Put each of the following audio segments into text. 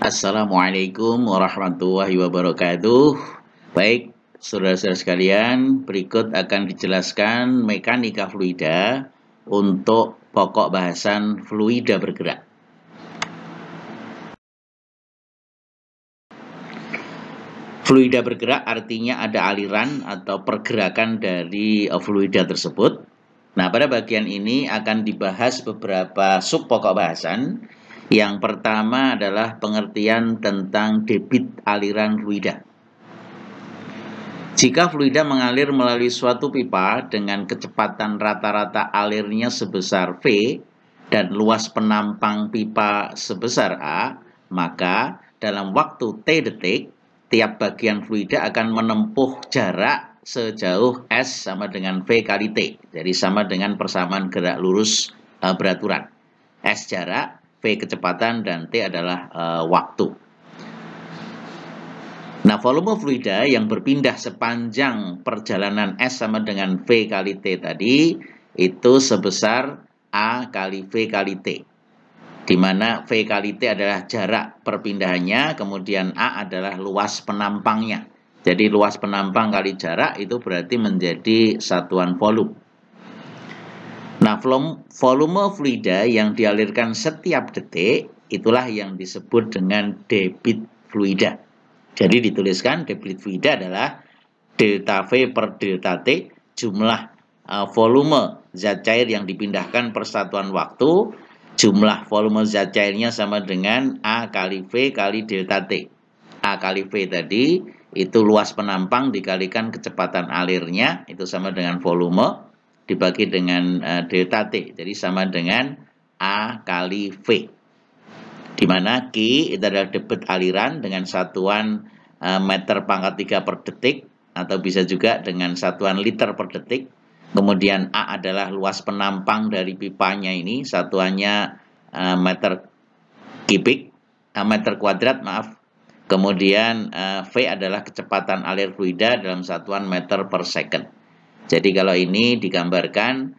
Assalamualaikum warahmatullahi wabarakatuh. Baik, saudara-saudara sekalian, berikut akan dijelaskan mekanika fluida untuk pokok bahasan fluida bergerak. Fluida bergerak artinya ada aliran atau pergerakan dari fluida tersebut. Nah, pada bagian ini akan dibahas beberapa sub pokok bahasan. Yang pertama adalah pengertian tentang debit aliran fluida. Jika fluida mengalir melalui suatu pipa dengan kecepatan rata-rata alirnya sebesar V dan luas penampang pipa sebesar A, maka dalam waktu T detik, tiap bagian fluida akan menempuh jarak sejauh S sama dengan V kali T. Jadi sama dengan persamaan gerak lurus beraturan. S jarak, V kecepatan, dan T adalah waktu. Nah, volume fluida yang berpindah sepanjang perjalanan S sama dengan V kali T tadi, itu sebesar A kali V kali T. Di mana V kali T adalah jarak perpindahannya, kemudian A adalah luas penampangnya. Jadi luas penampang kali jarak itu berarti menjadi satuan volume. Nah, volume fluida yang dialirkan setiap detik, itulah yang disebut dengan debit fluida. Jadi dituliskan debit fluida adalah delta V per delta T, jumlah volume zat cair yang dipindahkan per satuan waktu, jumlah volume zat cairnya sama dengan A kali V kali delta T. A kali V tadi itu luas penampang dikalikan kecepatan alirnya, itu sama dengan volume, dibagi dengan delta T, jadi sama dengan A kali V. Di mana Q itu adalah debit aliran dengan satuan meter pangkat 3 per detik, atau bisa juga dengan satuan liter per detik. Kemudian A adalah luas penampang dari pipanya ini, satuannya meter kuadrat, maaf. Kemudian V adalah kecepatan alir fluida dalam satuan meter per second. Jadi kalau ini digambarkan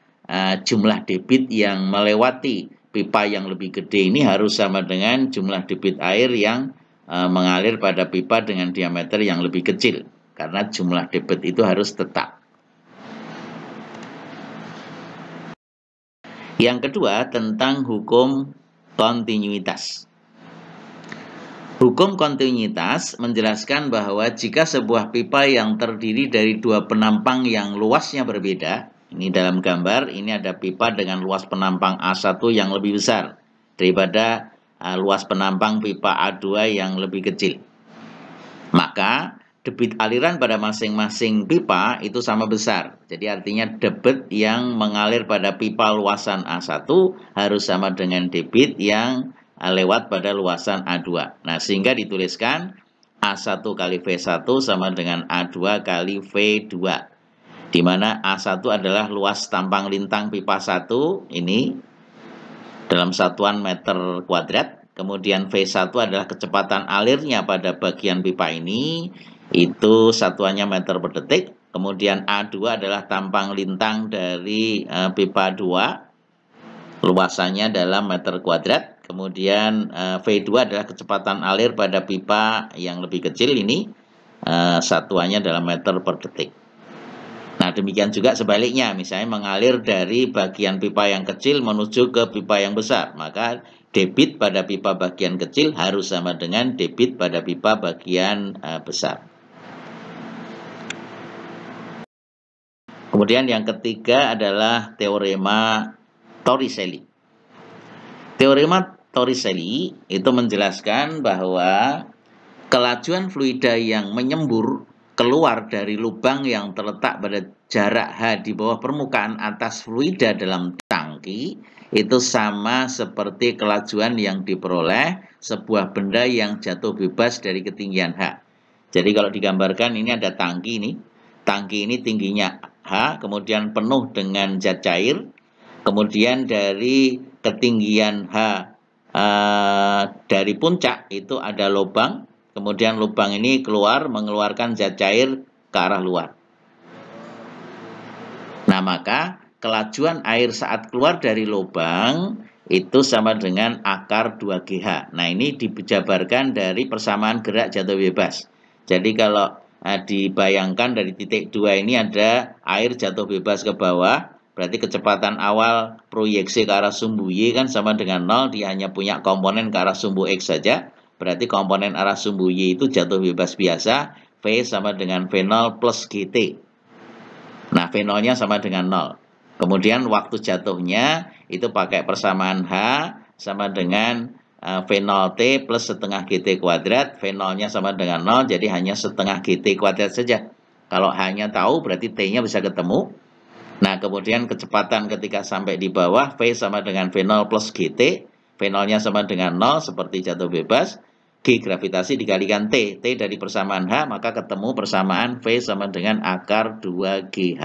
jumlah debit yang melewati pipa yang lebih gede ini harus sama dengan jumlah debit air yang mengalir pada pipa dengan diameter yang lebih kecil, karena jumlah debit itu harus tetap. Yang kedua, tentang hukum kontinuitas. Hukum kontinuitas menjelaskan bahwa jika sebuah pipa yang terdiri dari dua penampang yang luasnya berbeda, ini dalam gambar, ini ada pipa dengan luas penampang A1 yang lebih besar daripada luas penampang pipa A2 yang lebih kecil. Maka debit aliran pada masing-masing pipa itu sama besar. Jadi artinya debit yang mengalir pada pipa luasan A1 harus sama dengan debit yang lewat pada luasan A2. Nah, sehingga dituliskan A1 kali V1 sama dengan A2 kali V2. Di mana A1 adalah luas tampang lintang pipa 1 ini dalam satuan meter kuadrat. Kemudian V1 adalah kecepatan alirnya pada bagian pipa ini, itu satuannya meter per detik. Kemudian A2 adalah tampang lintang dari pipa 2, luasannya dalam meter kuadrat. Kemudian V2 adalah kecepatan alir pada pipa yang lebih kecil ini, satuannya dalam meter per detik. Nah, demikian juga sebaliknya, misalnya mengalir dari bagian pipa yang kecil menuju ke pipa yang besar, maka debit pada pipa bagian kecil harus sama dengan debit pada pipa bagian besar. Kemudian yang ketiga adalah teorema Torricelli. Teorema Torricelli itu menjelaskan bahwa kelajuan fluida yang menyembur keluar dari lubang yang terletak pada jarak H di bawah permukaan atas fluida dalam tangki itu sama seperti kelajuan yang diperoleh sebuah benda yang jatuh bebas dari ketinggian H. Jadi kalau digambarkan ini ada tangki ini. Tangki ini tingginya H, kemudian penuh dengan zat cair. Kemudian dari ketinggian H dari puncak itu ada lubang. Kemudian lubang ini mengeluarkan zat cair ke arah luar. Nah, maka kelajuan air saat keluar dari lubang itu sama dengan akar 2GH. Nah, ini dijabarkan dari persamaan gerak jatuh bebas. Jadi kalau dibayangkan dari titik 2 ini ada air jatuh bebas ke bawah, berarti kecepatan awal proyeksi ke arah sumbu Y kan sama dengan 0, dia hanya punya komponen ke arah sumbu X saja. Berarti komponen arah sumbu Y itu jatuh bebas biasa, V sama dengan V0 plus GT. Nah, V0-nya sama dengan 0. Kemudian waktu jatuhnya itu pakai persamaan H sama dengan V0T plus setengah GT kuadrat. V0-nya sama dengan 0, jadi hanya setengah GT kuadrat saja. Kalau H-nya tahu, berarti T-nya bisa ketemu. Nah, kemudian kecepatan ketika sampai di bawah, V sama dengan V0 plus GT. V0-nya sama dengan 0, seperti jatuh bebas. G gravitasi dikalikan T. T dari persamaan H, maka ketemu persamaan V sama dengan akar 2GH.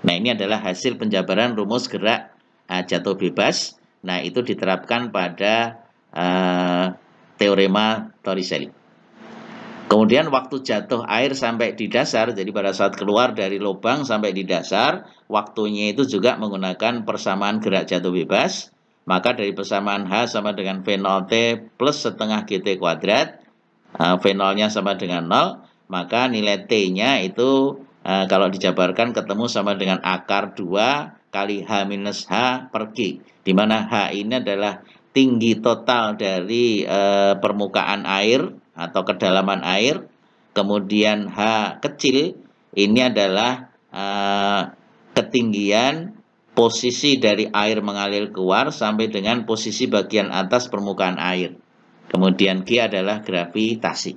Nah, ini adalah hasil penjabaran rumus gerak jatuh bebas. Nah, itu diterapkan pada teorema Torricelli. Kemudian waktu jatuh air sampai di dasar, jadi pada saat keluar dari lubang sampai di dasar, waktunya itu juga menggunakan persamaan gerak jatuh bebas. Maka dari persamaan H sama dengan V0T plus setengah GT kuadrat, V0-nya sama dengan 0, maka nilai T-nya itu kalau dijabarkan ketemu sama dengan akar 2 kali H minus H per G, di mana H ini adalah tinggi total dari permukaan air atau kedalaman air, kemudian H kecil ini adalah ketinggian posisi dari air mengalir keluar sampai dengan posisi bagian atas permukaan air. Kemudian G adalah gravitasi.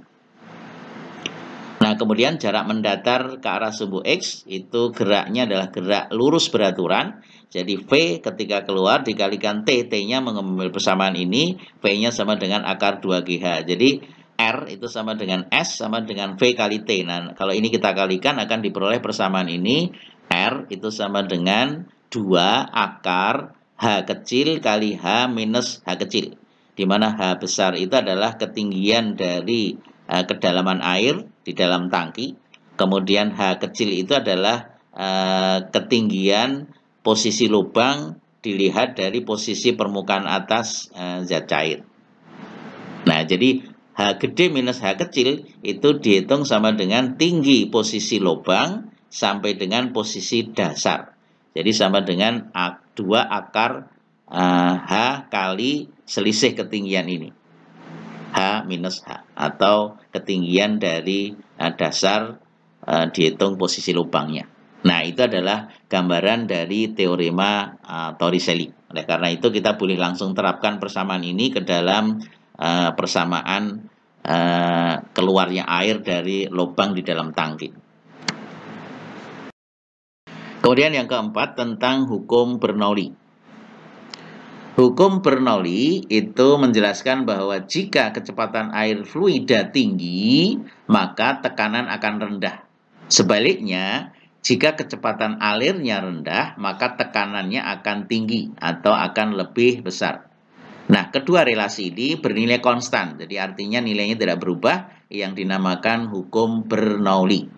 Nah, kemudian jarak mendatar ke arah sumbu X itu geraknya adalah gerak lurus beraturan. Jadi V ketika keluar dikalikan T, T-nya mengambil persamaan ini, V-nya sama dengan akar 2GH. Jadi R itu sama dengan S sama dengan V kali T. Nah, kalau ini kita kalikan akan diperoleh persamaan ini, R itu sama dengan 2 akar H kecil kali H minus H kecil. Di mana H besar itu adalah ketinggian dari kedalaman air di dalam tangki. Kemudian H kecil itu adalah ketinggian posisi lubang dilihat dari posisi permukaan atas zat cair. Nah, jadi H gede minus H kecil itu dihitung sama dengan tinggi posisi lubang sampai dengan posisi dasar. Jadi sama dengan 2 akar H kali selisih ketinggian ini. H minus H, atau ketinggian dari dasar dihitung posisi lubangnya. Nah, itu adalah gambaran dari teorema Torricelli. Oleh karena itu kita boleh langsung terapkan persamaan ini ke dalam persamaan keluarnya air dari lubang di dalam tangki. Kemudian yang keempat tentang hukum Bernoulli. Hukum Bernoulli itu menjelaskan bahwa jika kecepatan air fluida tinggi, maka tekanan akan rendah. Sebaliknya, jika kecepatan alirnya rendah, maka tekanannya akan tinggi atau akan lebih besar. Nah, kedua relasi ini bernilai konstan, jadi artinya nilainya tidak berubah, yang dinamakan hukum Bernoulli.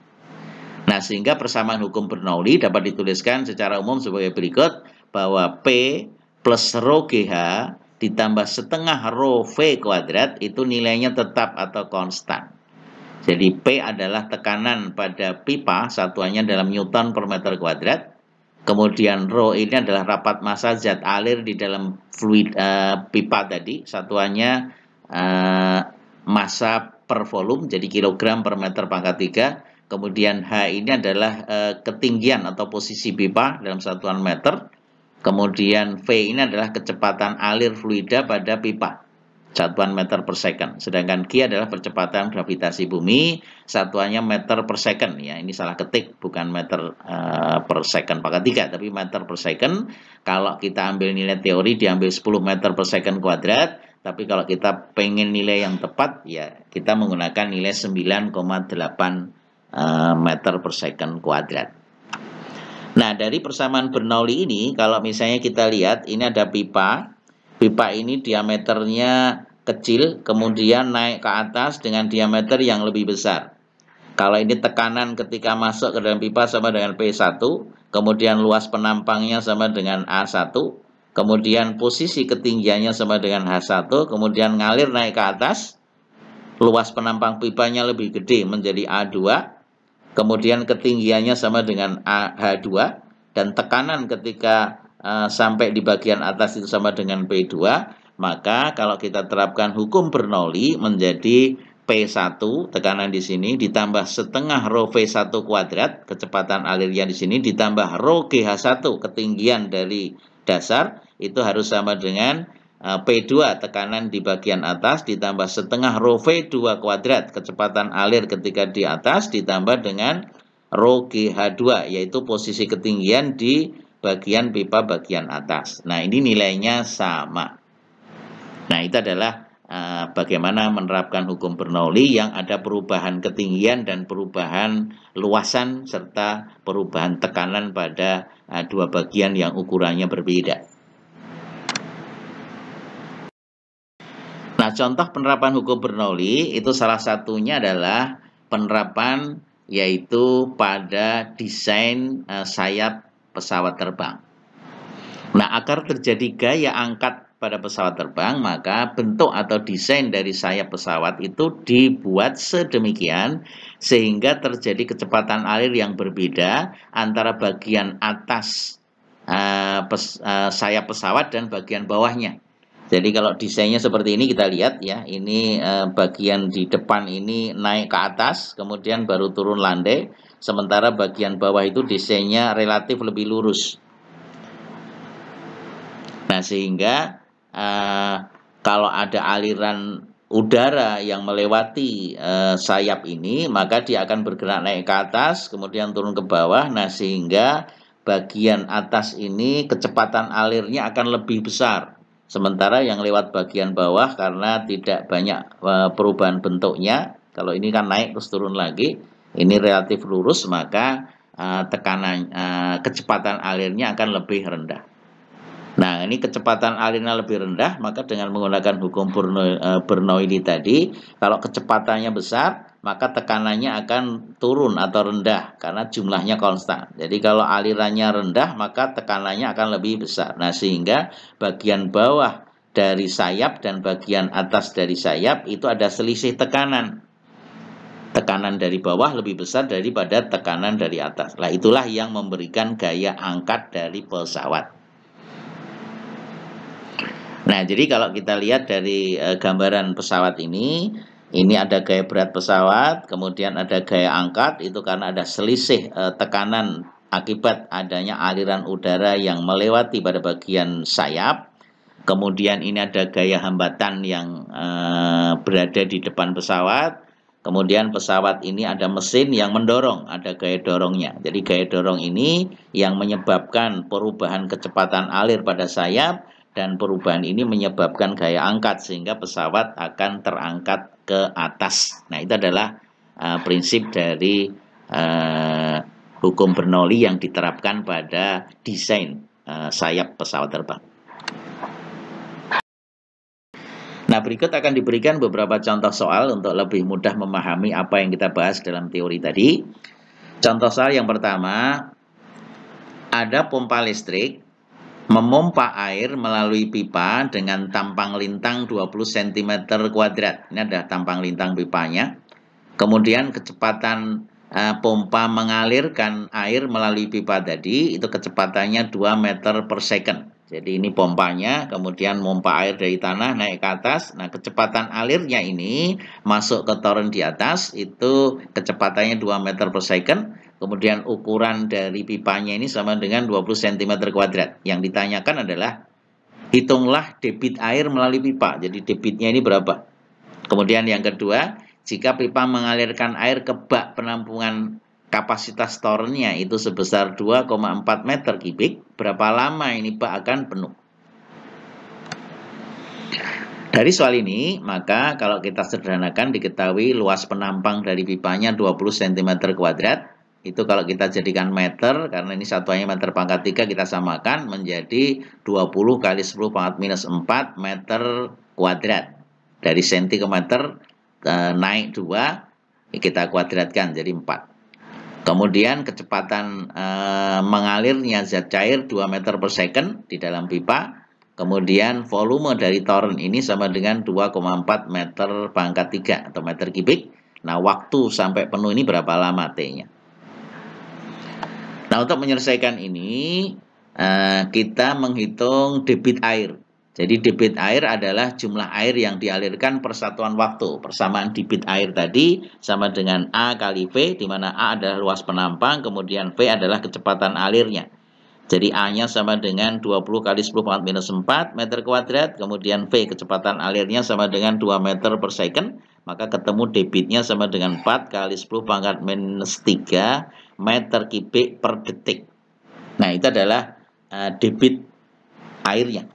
Nah, sehingga persamaan hukum Bernoulli dapat dituliskan secara umum sebagai berikut, bahwa P plus rho GH ditambah setengah rho V kuadrat itu nilainya tetap atau konstan. Jadi P adalah tekanan pada pipa, satuannya dalam Newton per meter kuadrat. Kemudian rho ini adalah rapat massa zat alir di dalam fluid pipa tadi, satuannya massa per volume, jadi kilogram per meter pangkat 3. Kemudian H ini adalah ketinggian atau posisi pipa dalam satuan meter. Kemudian V ini adalah kecepatan alir fluida pada pipa, satuan meter per second. Sedangkan G adalah percepatan gravitasi bumi, satuannya meter per second. Ya, ini salah ketik, bukan meter per second pangkat 3, tapi meter per second. Kalau kita ambil nilai teori diambil 10 meter per second kuadrat, tapi kalau kita pengen nilai yang tepat, ya kita menggunakan nilai 9,8 meter per second kuadrat. Nah, dari persamaan Bernoulli ini, kalau misalnya kita lihat, ini ada pipa. Pipa ini diameternya kecil, kemudian naik ke atas dengan diameter yang lebih besar. Kalau ini tekanan ketika masuk ke dalam pipa sama dengan P1, kemudian luas penampangnya sama dengan A1, kemudian posisi ketinggiannya sama dengan H1, kemudian ngalir naik ke atas, luas penampang pipanya lebih gede menjadi A2, kemudian ketinggiannya sama dengan H2, dan tekanan ketika sampai di bagian atas itu sama dengan P2, maka kalau kita terapkan hukum Bernoulli menjadi P1 tekanan di sini ditambah setengah rho V1 kuadrat kecepatan alirnya di sini ditambah rho GH1 ketinggian dari dasar itu harus sama dengan P2 tekanan di bagian atas ditambah setengah rho V2 kuadrat kecepatan alir ketika di atas ditambah dengan rho GH2 yaitu posisi ketinggian di bagian pipa bagian atas. Nah, ini nilainya sama. Nah, itu adalah bagaimana menerapkan hukum Bernoulli yang ada perubahan ketinggian dan perubahan luasan serta perubahan tekanan pada dua bagian yang ukurannya berbeda. Nah, contoh penerapan hukum Bernoulli itu salah satunya adalah penerapan yaitu pada desain sayap pesawat terbang. Nah, agar terjadi gaya angkat pada pesawat terbang, maka bentuk atau desain dari sayap pesawat itu dibuat sedemikian sehingga terjadi kecepatan alir yang berbeda antara bagian atas sayap pesawat dan bagian bawahnya. Jadi kalau desainnya seperti ini kita lihat ya, ini bagian di depan ini naik ke atas, kemudian baru turun landai, sementara bagian bawah itu desainnya relatif lebih lurus. Nah, sehingga kalau ada aliran udara yang melewati sayap ini, maka dia akan bergerak naik ke atas, kemudian turun ke bawah. Nah, sehingga bagian atas ini kecepatan alirnya akan lebih besar. Sementara yang lewat bagian bawah karena tidak banyak perubahan bentuknya, kalau ini kan naik terus turun lagi, ini relatif lurus, maka tekanan kecepatan alirnya akan lebih rendah. Nah, ini kecepatan alirnya lebih rendah, maka dengan menggunakan hukum Bernoulli tadi, kalau kecepatannya besar, maka tekanannya akan turun atau rendah, karena jumlahnya konstan. Jadi kalau alirannya rendah, maka tekanannya akan lebih besar. Nah, sehingga bagian bawah dari sayap dan bagian atas dari sayap itu ada selisih tekanan. Tekanan dari bawah lebih besar daripada tekanan dari atas. Nah, itulah yang memberikan gaya angkat dari pesawat. Nah, jadi kalau kita lihat dari gambaran pesawat ini ada gaya berat pesawat, kemudian ada gaya angkat, itu karena ada selisih tekanan akibat adanya aliran udara yang melewati pada bagian sayap. Kemudian ini ada gaya hambatan yang berada di depan pesawat. Kemudian pesawat ini ada mesin yang mendorong, ada gaya dorongnya. Jadi gaya dorong ini yang menyebabkan perubahan kecepatan alir pada sayap, dan perubahan ini menyebabkan gaya angkat sehingga pesawat akan terangkat ke atas. Nah, itu adalah prinsip dari hukum Bernoulli yang diterapkan pada desain sayap pesawat terbang. Nah, berikut akan diberikan beberapa contoh soal untuk lebih mudah memahami apa yang kita bahas dalam teori tadi. Contoh soal yang pertama, ada pompa listrik memompa air melalui pipa dengan tampang lintang 20 cm kuadrat. Ini ada tampang lintang pipanya. Kemudian kecepatan pompa mengalirkan air melalui pipa tadi, itu kecepatannya 2 meter per second. Jadi ini pompanya, kemudian pompa air dari tanah naik ke atas. Nah, kecepatan alirnya ini masuk ke toren di atas, itu kecepatannya 2 meter per second. Kemudian ukuran dari pipanya ini sama dengan 20 cm kuadrat. Yang ditanyakan adalah, hitunglah debit air melalui pipa. Jadi debitnya ini berapa? Kemudian yang kedua, jika pipa mengalirkan air ke bak penampungan kapasitas torennya itu sebesar 2,4 meter kubik, berapa lama ini bak akan penuh? Dari soal ini, maka kalau kita sederhanakan diketahui luas penampang dari pipanya 20 cm kuadrat. Itu kalau kita jadikan meter, karena ini satuannya meter pangkat 3, kita samakan menjadi 20 kali 10 pangkat minus 4 meter kuadrat. Dari senti ke meter naik 2, kita kuadratkan jadi 4. Kemudian kecepatan mengalirnya zat cair 2 meter per second di dalam pipa. Kemudian volume dari toren ini sama dengan 2,4 meter pangkat 3 atau meter kubik. Nah, waktu sampai penuh ini berapa lama T-nya? Nah, untuk menyelesaikan ini, kita menghitung debit air. Jadi debit air adalah jumlah air yang dialirkan per satuan waktu. Persamaan debit air tadi sama dengan A kali V, di mana A adalah luas penampang, kemudian V adalah kecepatan alirnya. Jadi A-nya sama dengan 20 kali 10 pangkat minus 4 meter kuadrat, kemudian V kecepatan alirnya sama dengan 2 meter per second, maka ketemu debitnya sama dengan 4 kali 10 pangkat minus 3 meter kubik per detik. Nah, itu adalah debit airnya.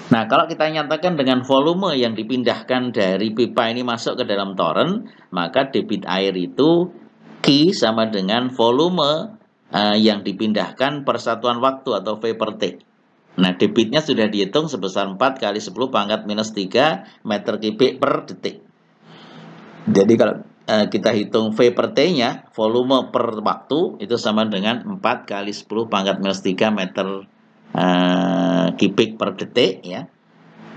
Nah, kalau kita nyatakan dengan volume yang dipindahkan dari pipa ini masuk ke dalam toren, maka debit air itu Q sama dengan volume yang dipindahkan per satuan waktu atau V per T. Nah, debitnya sudah dihitung sebesar 4 kali 10 pangkat minus 3 meter kubik per detik. Jadi kalau kita hitung V per T-nya, volume per waktu, itu sama dengan 4 kali 10 pangkat minus 3 meter kubik per detik, ya.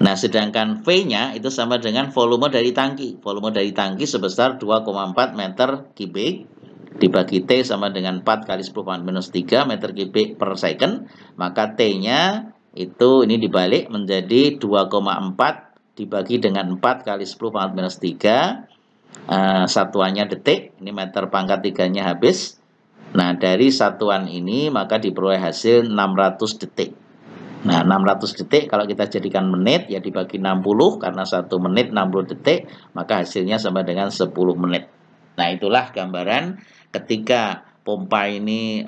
Nah, sedangkan V-nya itu sama dengan volume dari tangki. Volume dari tangki sebesar 2,4 meter kubik dibagi T sama dengan 4 kali 10 pangkat minus 3 meter kubik per second. Maka T-nya itu ini dibalik menjadi 2,4 dibagi dengan 4 kali 10 pangkat minus 3. Satuannya detik. Ini meter pangkat 3-nya habis. Nah, dari satuan ini maka diperoleh hasil 600 detik. Nah, 600 detik kalau kita jadikan menit, ya dibagi 60, karena 1 menit 60 detik, maka hasilnya sama dengan 10 menit. Nah, itulah gambaran ketika pompa ini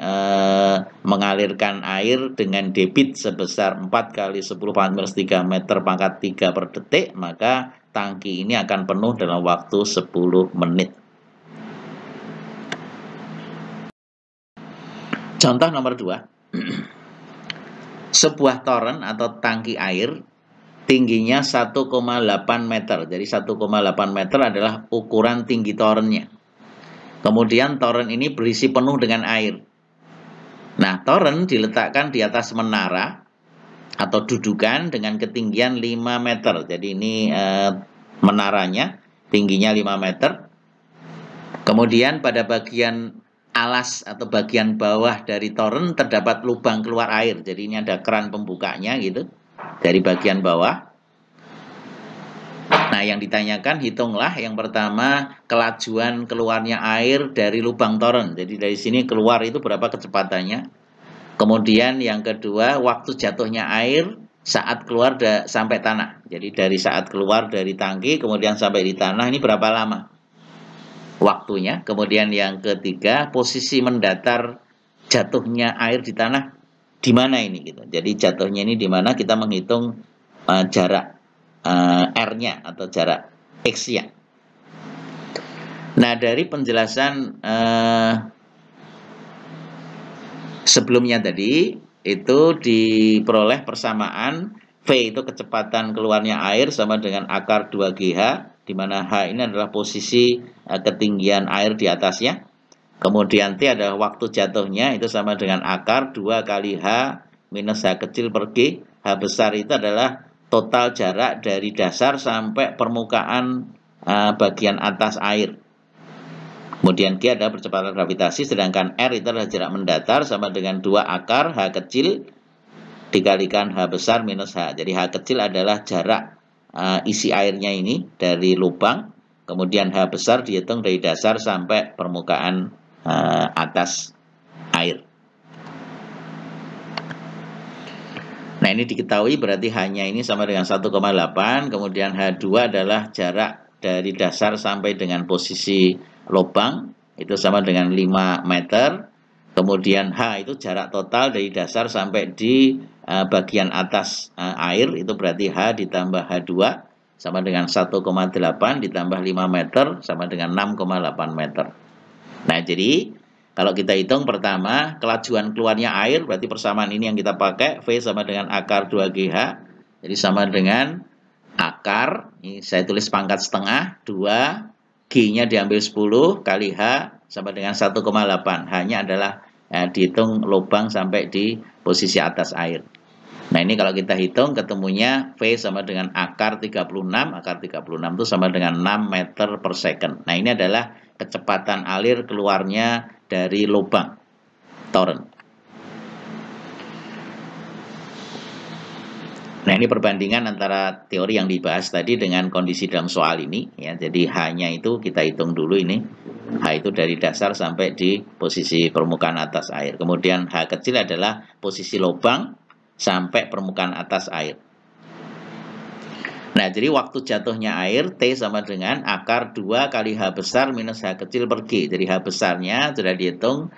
mengalirkan air dengan debit sebesar 4 kali 10 pangkat minus 3 meter pangkat 3 per detik, maka tangki ini akan penuh dalam waktu 10 menit. Contoh nomor 2. Sebuah toren atau tangki air tingginya 1,8 meter. Jadi 1,8 meter adalah ukuran tinggi torennya. Kemudian toren ini berisi penuh dengan air. Nah, toren diletakkan di atas menara atau dudukan dengan ketinggian 5 meter. Jadi ini menaranya tingginya 5 meter. Kemudian pada bagian alas atau bagian bawah dari toren terdapat lubang keluar air. Jadi ini ada keran pembukanya gitu dari bagian bawah. Nah, yang ditanyakan hitunglah yang pertama kelajuan keluarnya air dari lubang toren. Jadi dari sini keluar itu berapa kecepatannya. Kemudian yang kedua waktu jatuhnya air saat keluar sampai tanah. Jadi dari saat keluar dari tangki kemudian sampai di tanah ini berapa lama waktunya. Kemudian yang ketiga, posisi mendatar jatuhnya air di tanah di mana ini gitu. Jadi jatuhnya ini di mana, kita menghitung jarak R-nya atau jarak X-nya. Nah, dari penjelasan sebelumnya tadi itu diperoleh persamaan V itu kecepatan keluarnya air sama dengan akar 2GH, di mana H ini adalah posisi ketinggian air di atasnya. Kemudian T adalah waktu jatuhnya, itu sama dengan akar 2 kali H minus H kecil per G. H besar itu adalah total jarak dari dasar sampai permukaan bagian atas air. Kemudian G adalah percepatan gravitasi, sedangkan R itu adalah jarak mendatar sama dengan 2 akar H kecil dikalikan H besar minus H. Jadi H kecil adalah jarak isi airnya ini dari lubang. Kemudian H besar dihitung dari dasar sampai permukaan atas air. Nah, ini diketahui berarti H-nya ini sama dengan 1,8. Kemudian H2 adalah jarak dari dasar sampai dengan posisi lubang. Itu sama dengan 5 meter. Kemudian H itu jarak total dari dasar sampai di bagian atas air. Itu berarti H ditambah H2 sama dengan 1,8 ditambah 5 meter sama dengan 6,8 meter. Nah, jadi kalau kita hitung pertama kelajuan keluarnya air, berarti persamaan ini yang kita pakai, V sama dengan akar 2GH. Jadi sama dengan akar, ini saya tulis pangkat setengah, 2, G-nya diambil 10 kali H sama dengan 1,8. Hanya adalah dihitung lubang sampai di posisi atas air. Nah, ini kalau kita hitung ketemunya V sama dengan akar 36. Akar 36 itu sama dengan 6 meter per second. Nah, ini adalah kecepatan alir keluarnya dari lubang torrent. Nah, ini perbandingan antara teori yang dibahas tadi dengan kondisi dalam soal ini. Ya, jadi H-nya itu kita hitung dulu ini. H itu dari dasar sampai di posisi permukaan atas air. Kemudian H kecil adalah posisi lubang sampai permukaan atas air. Nah, jadi waktu jatuhnya air T sama dengan akar 2 kali H besar minus H kecil per G. Jadi H besarnya sudah dihitung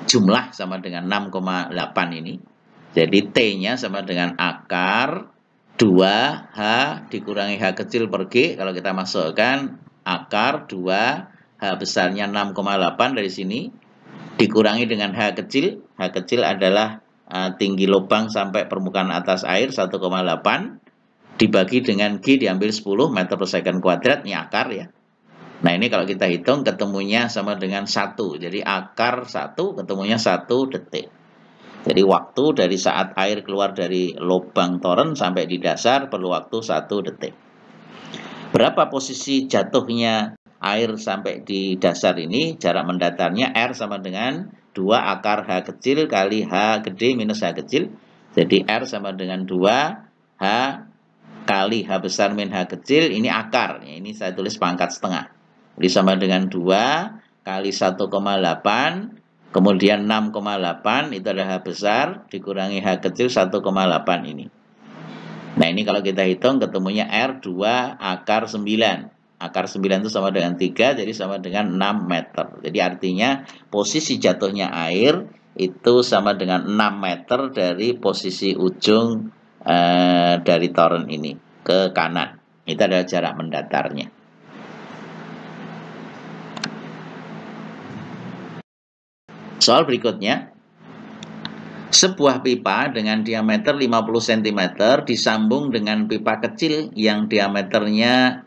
jumlah sama dengan 6,8 ini. Jadi T-nya sama dengan akar 2H dikurangi H kecil per G. Kalau kita masukkan akar 2 H besarnya 6,8 dari sini dikurangi dengan H kecil. H kecil adalah tinggi lubang sampai permukaan atas air 1,8 dibagi dengan G diambil 10 meter per second kuadrat. Ini akar ya. Nah, ini kalau kita hitung ketemunya sama dengan 1. Jadi akar 1 ketemunya 1 detik. Jadi waktu dari saat air keluar dari lubang torrent sampai di dasar perlu waktu 1 detik. Berapa posisi jatuhnya air sampai di dasar ini? Jarak mendatarnya R sama dengan 2 akar H kecil kali H gede minus H kecil. Jadi R sama dengan 2 H kali H besar min H kecil. Ini akar. Ini saya tulis pangkat setengah. Jadi sama dengan 2 kali 1,8. Kemudian 6,8 itu adalah H besar dikurangi H kecil 1,8 ini. Nah, ini kalau kita hitung ketemunya R2 akar 9. Akar 9 itu sama dengan 3, jadi sama dengan 6 meter. Jadi artinya posisi jatuhnya air itu sama dengan 6 meter dari posisi ujung dari torrent ini ke kanan. Itu adalah jarak mendatarnya. Soal berikutnya. Sebuah pipa dengan diameter 50 cm disambung dengan pipa kecil yang diameternya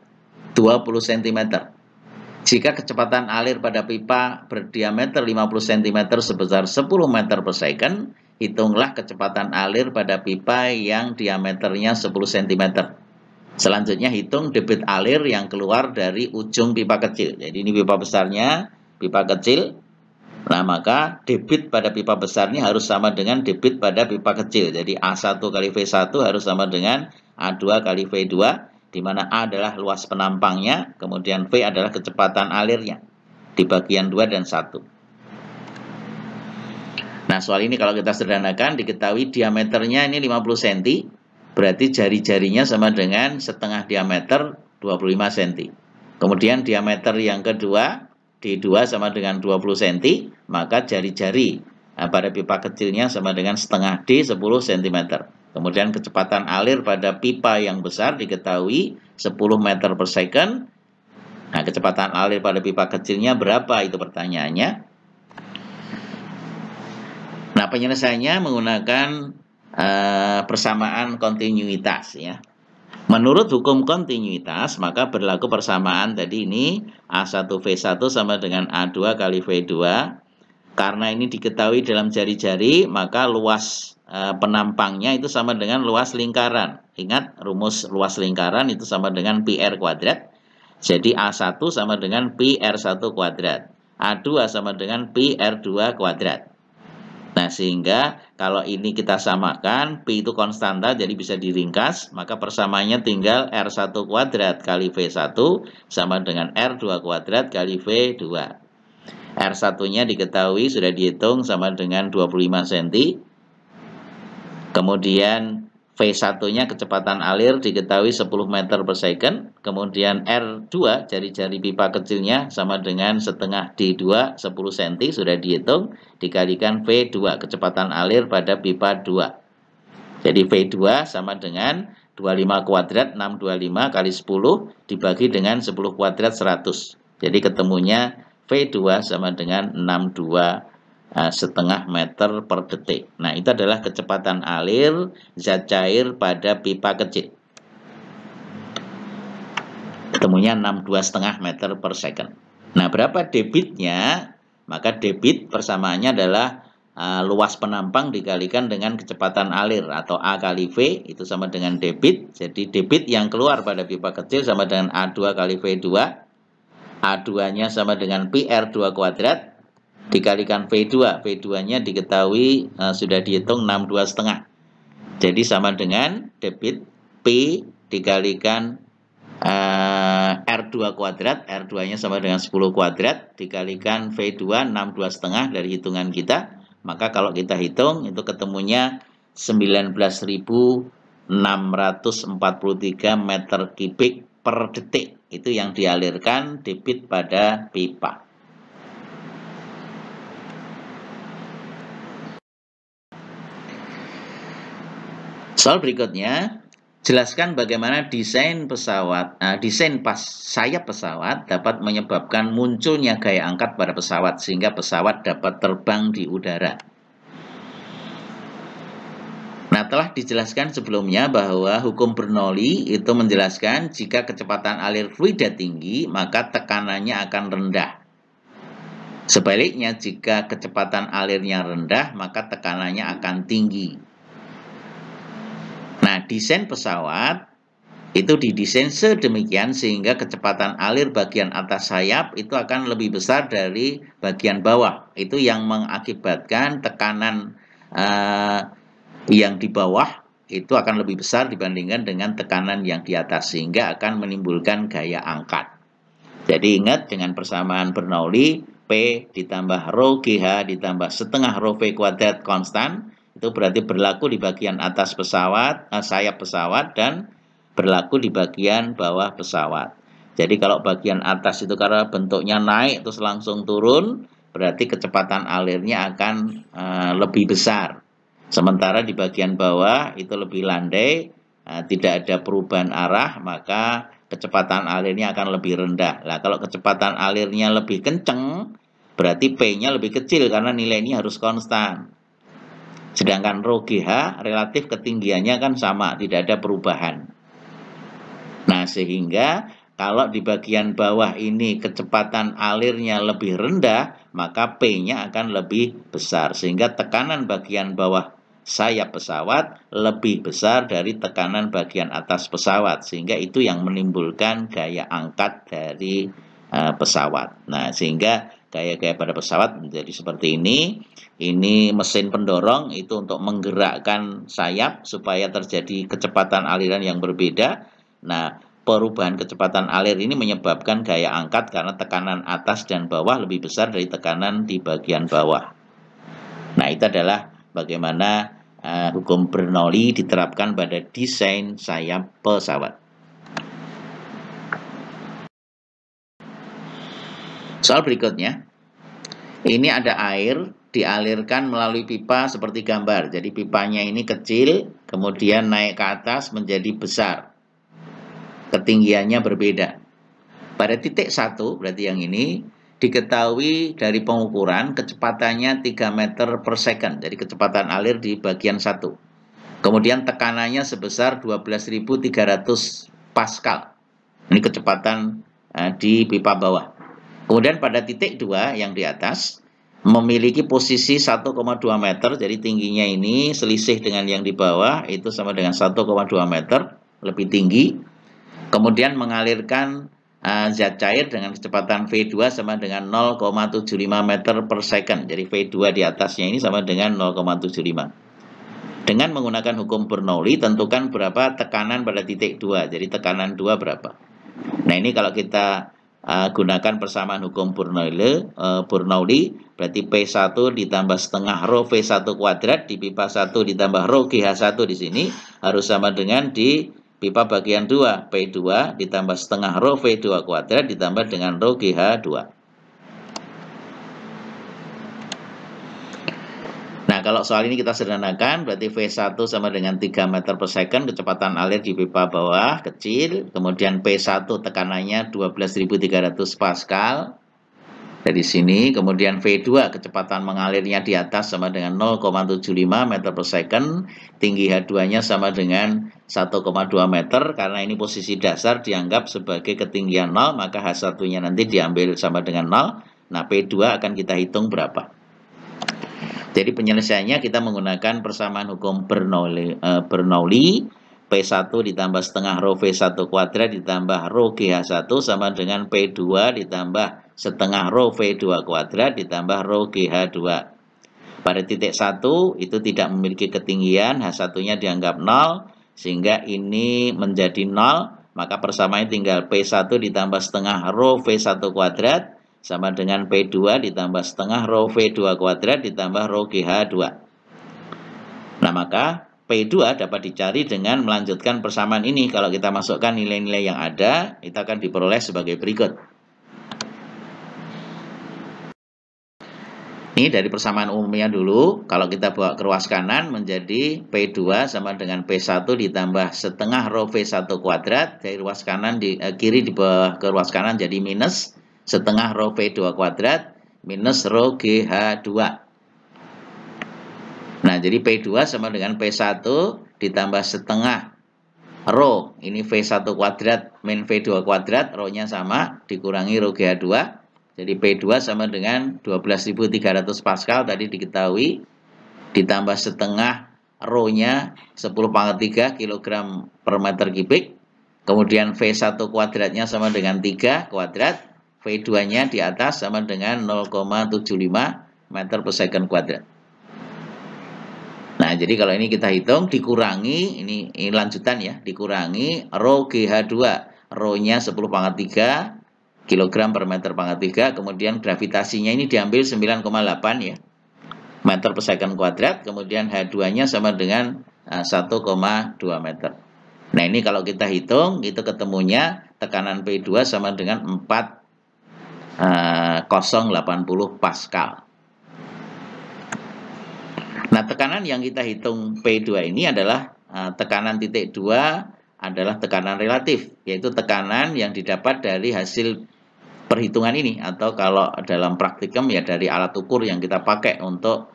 20 cm. Jika kecepatan alir pada pipa berdiameter 50 cm sebesar 10 meter per second, hitunglah kecepatan alir pada pipa yang diameternya 10 cm. Selanjutnya hitung debit alir yang keluar dari ujung pipa kecil. Jadi ini pipa besarnya, pipa kecil. Nah, maka debit pada pipa besar ini harus sama dengan debit pada pipa kecil. Jadi A1 kali V1 harus sama dengan A2 kali V2, di mana A adalah luas penampangnya, kemudian V adalah kecepatan alirnya di bagian 2 dan 1. Nah, soal ini kalau kita sederhanakan, diketahui diameternya ini 50 cm, berarti jari-jarinya sama dengan setengah diameter 25 cm. Kemudian diameter yang kedua, D2 sama dengan 20 cm, maka jari-jari pada pipa kecilnya sama dengan setengah D 10 cm. Kemudian kecepatan alir pada pipa yang besar diketahui 10 meter per second. Nah, kecepatan alir pada pipa kecilnya berapa? Itu pertanyaannya. Nah, penyelesaiannya menggunakan persamaan kontinuitas ya. Menurut hukum kontinuitas, maka berlaku persamaan tadi ini A1V1 sama dengan A2 kali V2. Karena ini diketahui dalam jari-jari, maka luas penampangnya itu sama dengan luas lingkaran. Ingat, rumus luas lingkaran itu sama dengan PR kuadrat. Jadi A1 sama dengan PR1 kuadrat. A2 sama dengan PR2 kuadrat. Nah, sehingga kalau ini kita samakan, Pi itu konstanta, jadi bisa diringkas, maka persamaannya tinggal R1 kuadrat kali V1 sama dengan R2 kuadrat kali V2. R1-nya diketahui, sudah dihitung, sama dengan 25 cm. Kemudian V1-nya kecepatan alir diketahui 10 meter per second. Kemudian R2, jari-jari pipa kecilnya sama dengan setengah D2, 10 cm, sudah dihitung, dikalikan V2, kecepatan alir pada pipa 2. Jadi V2 sama dengan 25 kuadrat, 625 kali 10, dibagi dengan 10 kuadrat 100. Jadi ketemunya V2 sama dengan 62,5 meter per detik. Nah, itu adalah kecepatan alir zat cair pada pipa kecil. Ketemunya 62,5 meter per second. Nah, berapa debitnya? Maka debit persamaannya adalah luas penampang dikalikan dengan kecepatan alir atau A kali V itu sama dengan debit. Jadi debit yang keluar pada pipa kecil sama dengan A2 kali V2. A2-nya sama dengan PR2 kuadrat dikalikan V2. V2-nya diketahui sudah dihitung 62,5. Jadi sama dengan debit P dikalikan R2 kuadrat, R2-nya sama dengan 10 kuadrat, dikalikan V2, 62,5 dari hitungan kita. Maka kalau kita hitung, itu ketemunya 19.643 meter kubik per detik. Itu yang dialirkan debit pada pipa. Soal berikutnya, jelaskan bagaimana desain sayap pesawat dapat menyebabkan munculnya gaya angkat pada pesawat sehingga pesawat dapat terbang di udara. Nah, telah dijelaskan sebelumnya bahwa hukum Bernoulli itu menjelaskan jika kecepatan alir fluida tinggi, maka tekanannya akan rendah. Sebaliknya, jika kecepatan alirnya rendah, maka tekanannya akan tinggi. Nah, desain pesawat itu didesain sedemikian sehingga kecepatan alir bagian atas sayap itu akan lebih besar dari bagian bawah. Itu yang mengakibatkan tekanan yang di bawah itu akan lebih besar dibandingkan dengan tekanan yang di atas, sehingga akan menimbulkan gaya angkat. Jadi ingat, dengan persamaan Bernoulli, P ditambah rho GH ditambah setengah rho V kuadrat konstan, itu berarti berlaku di bagian atas pesawat, sayap pesawat, dan berlaku di bagian bawah pesawat. Jadi kalau bagian atas itu karena bentuknya naik terus langsung turun, berarti kecepatan alirnya akan lebih besar. Sementara di bagian bawah itu lebih landai, tidak ada perubahan arah, maka kecepatan alirnya akan lebih rendah. Nah, kalau kecepatan alirnya lebih kenceng, berarti P-nya lebih kecil karena nilai ini harus konstan. Sedangkan rho GH relatif ketinggiannya kan sama, tidak ada perubahan. Nah, sehingga kalau di bagian bawah ini kecepatan alirnya lebih rendah, maka P-nya akan lebih besar. Sehingga tekanan bagian bawah sayap pesawat lebih besar dari tekanan bagian atas pesawat. Sehingga itu yang menimbulkan gaya angkat dari pesawat. Nah, sehingga gaya-gaya pada pesawat menjadi seperti ini. Ini mesin pendorong itu untuk menggerakkan sayap supaya terjadi kecepatan aliran yang berbeda. Nah, perubahan kecepatan alir ini menyebabkan gaya angkat karena tekanan atas dan bawah lebih besar dari tekanan di bagian bawah. Nah, itu adalah bagaimana hukum Bernoulli diterapkan pada desain sayap pesawat. Soal berikutnya, ini ada air dialirkan melalui pipa seperti gambar. Jadi pipanya ini kecil, kemudian naik ke atas menjadi besar. Ketinggiannya berbeda. Pada titik 1, berarti yang ini, diketahui dari pengukuran kecepatannya 3 meter per second. Jadi kecepatan alir di bagian 1. Kemudian tekanannya sebesar 12.300 Pascal. Ini kecepatan di pipa bawah. Kemudian pada titik 2 yang di atas, memiliki posisi 1,2 meter. Jadi tingginya ini selisih dengan yang di bawah, itu sama dengan 1,2 meter, lebih tinggi. Kemudian mengalirkan zat cair dengan kecepatan V2 sama dengan 0,75 meter per second. Jadi V2 di atasnya ini sama dengan 0,75. Dengan menggunakan hukum Bernoulli, tentukan berapa tekanan pada titik 2. Jadi tekanan 2 berapa. Nah, ini kalau kita gunakan persamaan hukum Bernoulli, berarti P1 ditambah setengah rho V1 kuadrat di pipa 1 ditambah rho GH1 di sini harus sama dengan di pipa bagian 2, P2 ditambah setengah rho V2 kuadrat ditambah dengan rho GH2. Nah, kalau soal ini kita sederhanakan, berarti V1 sama dengan 3 meter per second, kecepatan alir di pipa bawah kecil, kemudian P1 tekanannya 12.300 Pascal, Dari sini, kemudian V2 kecepatan mengalirnya di atas sama dengan 0,75 meter per second, tinggi H2-nya sama dengan 1,2 meter, karena ini posisi dasar dianggap sebagai ketinggian 0, maka H1-nya nanti diambil sama dengan 0, nah P2 akan kita hitung berapa. Jadi penyelesaiannya kita menggunakan persamaan hukum Bernoulli, P1 ditambah setengah rho V1 kuadrat ditambah rho GH1 sama dengan P2 ditambah setengah rho V2 kuadrat ditambah rho GH2. Pada titik 1 itu tidak memiliki ketinggian, H1-nya dianggap 0, sehingga ini menjadi 0, maka persamaannya tinggal P1 ditambah setengah rho V1 kuadrat sama dengan P2 ditambah setengah rho V2 kuadrat ditambah rho GH2. Nah, maka P2 dapat dicari dengan melanjutkan persamaan ini. Kalau kita masukkan nilai-nilai yang ada, itu akan diperoleh sebagai berikut. Ini dari persamaan umumnya dulu. Kalau kita bawa ke ruas kanan menjadi P2 sama dengan P1 ditambah setengah rho V1 kuadrat. Dari ruas kanan kiri di bawah ke ruas kanan jadi minus setengah rho V2 kuadrat minus rho GH2. Nah, jadi P2 sama dengan P1 ditambah setengah rho, ini V1 kuadrat min V2 kuadrat, rho-nya sama, dikurangi rho GH2. Jadi P2 sama dengan 12.300 Pascal tadi diketahui, ditambah setengah rho-nya 10⁻³ kg per meter kubik. Kemudian V1 kuadratnya sama dengan 3 kuadrat, V2-nya di atas sama dengan 0,75 meter per second kuadrat. Nah, jadi kalau ini kita hitung, dikurangi, ini lanjutan ya, dikurangi rho GH2, rho-nya 10⁻³ kg per meter pangkat 3, kemudian gravitasinya ini diambil 9,8 ya, meter per second kuadrat, kemudian H2-nya sama dengan 1,2 meter. Nah, ini kalau kita hitung, itu ketemunya tekanan P2 sama dengan 4,080 Pascal. Nah, tekanan yang kita hitung P2 ini adalah tekanan titik 2 adalah tekanan relatif, yaitu tekanan yang didapat dari hasil perhitungan ini, atau kalau dalam praktikum ya dari alat ukur yang kita pakai untuk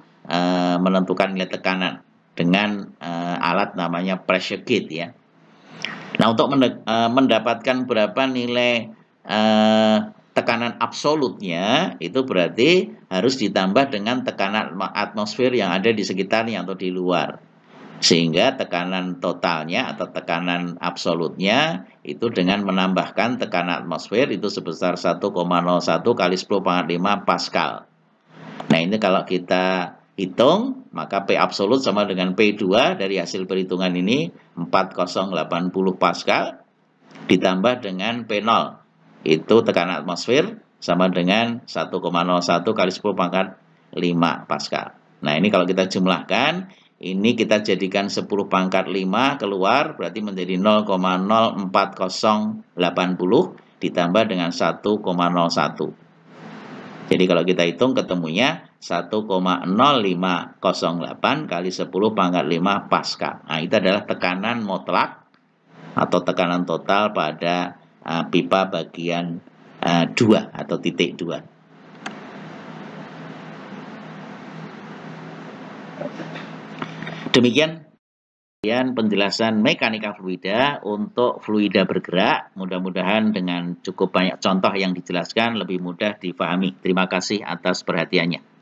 menentukan nilai tekanan dengan alat namanya pressure gauge ya. Nah, untuk mendapatkan berapa nilai tekanan absolutnya, itu berarti harus ditambah dengan tekanan atmosfer yang ada di sekitarnya atau di luar. Sehingga tekanan totalnya atau tekanan absolutnya itu dengan menambahkan tekanan atmosfer itu sebesar 1,01 kali 10⁻⁵ Pascal. Nah, ini kalau kita hitung, maka P absolut sama dengan P2 dari hasil perhitungan ini 4,080 Pascal ditambah dengan P0. Itu tekanan atmosfer sama dengan 1,01 kali 10⁻⁵ Pascal. Nah, ini kalau kita jumlahkan, ini kita jadikan 10⁻⁵ keluar, berarti menjadi 0,04080 ditambah dengan 1,01. Jadi kalau kita hitung ketemunya 1,0508 kali 10⁻⁵ Pascal. Nah, itu adalah tekanan mutlak atau tekanan total pada pipa bagian 2 atau titik 2. Demikian penjelasan mekanika fluida untuk fluida bergerak. Mudah-mudahan dengan cukup banyak contoh yang dijelaskan lebih mudah dipahami. Terima kasih atas perhatiannya.